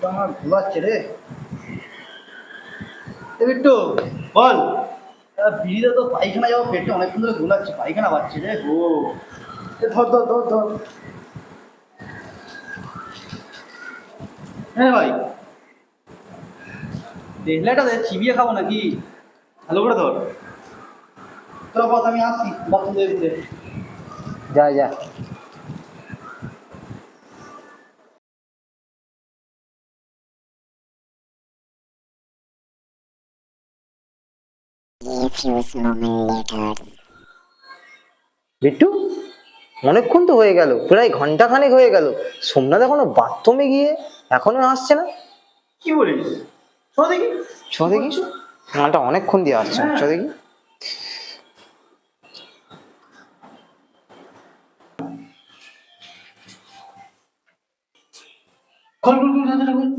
আমার ঘুমাচ্ছে রে। বিট্টু বল। বিড়িতে তো পায়খানা যাবো, পেটে অনেকক্ষণ ধরে ঘুলাচ্ছে, পায়খানা পাচ্ছে রে। ও ধর ধর ধর ধর। হ্যাঁ ভাই, দেখলেটা দে, চিবিয়ে খাবো নাকি? ভালো করে ধর। তোরা বল, আমি আসছি বাথরুম দিয়ে। যা যা। বিট্টু, অনেকক্ষণ তো হয়ে গেল, প্রায় ঘন্টাখানেক হয়ে গেল। সোমনাথ এখনো বাথরুমে গিয়ে এখনো আসছে না। কি বলিস? চ দেখি। চ দেখি, মালটা অনেকক্ষণ দিয়ে আসছে। চ দেখি। খোল খোল খোল, দরজাটা খোল।